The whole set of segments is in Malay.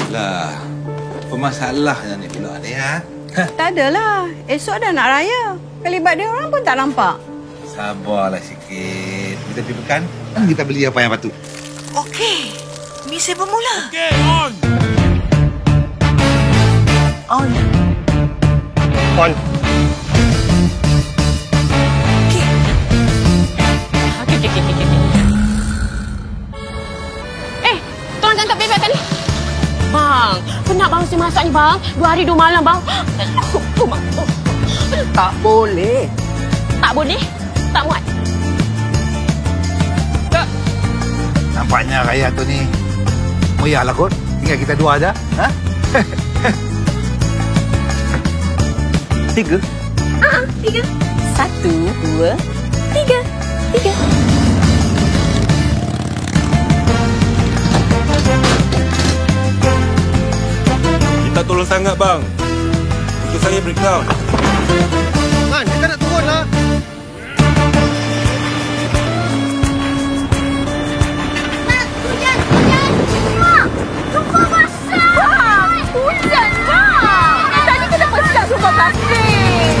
Lah, apa masalahnya ni pula ni, ha? Tak adalah. Esok dah nak raya. Kelibat dia orang pun tak nampak. Sabarlah sikit. Kita pergi makan. Kita beli apa yang patut. Okey. Misi bermula. Okey, on. On. On. Tolong jangan tak bebek kat ni. Bang, penat bang mesti masak ni bang. 2 hari 2 malam bang. Tak boleh. Tak boleh? Tak muat? Nampaknya raya tu ni meriahlah kot. Tinggal kita dua aja. Ha? 3. 3. 1, 2, 3. 3. Minta tolong sangat, bang. Untuk saya breakdown. Man, kita nak turun lah. Hujan bang! Tadi kenapa siap sofa plastik?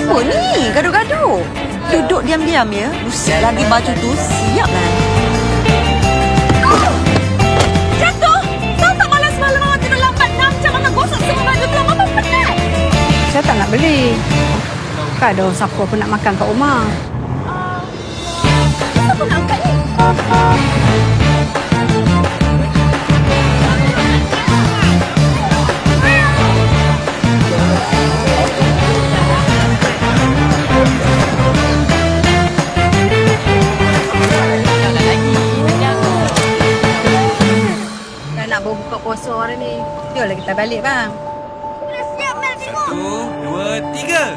Oh ni, gaduh-gaduh. Duduk diam-diam ya. Usik lagi baju tu, siaplah. Jatuh! Tahu tak malam semalam awak tidur lambat 6 jam Mama gosok semua baju tu. Mama penat. Saya tak nak beli. Tak ada siapa pun nak makan kat rumah. Siapa nak angkat ni? Dah nak berbuka puasa hari ni. Jomlah kita balik bang. 1, 2, 3.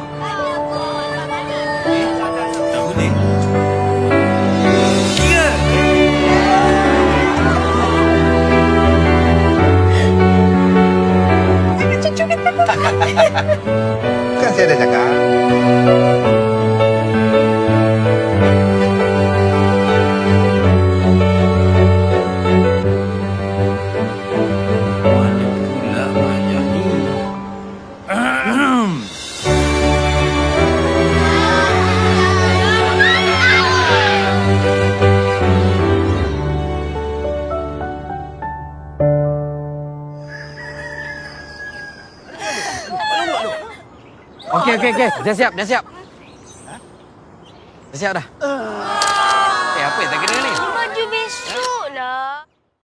Tak boleh. 3. Kan saya dah cakap. Mana pula ayah ni? Okey. Dah siap. Dah siap dah. Apa yang tak kena ni? Baju besok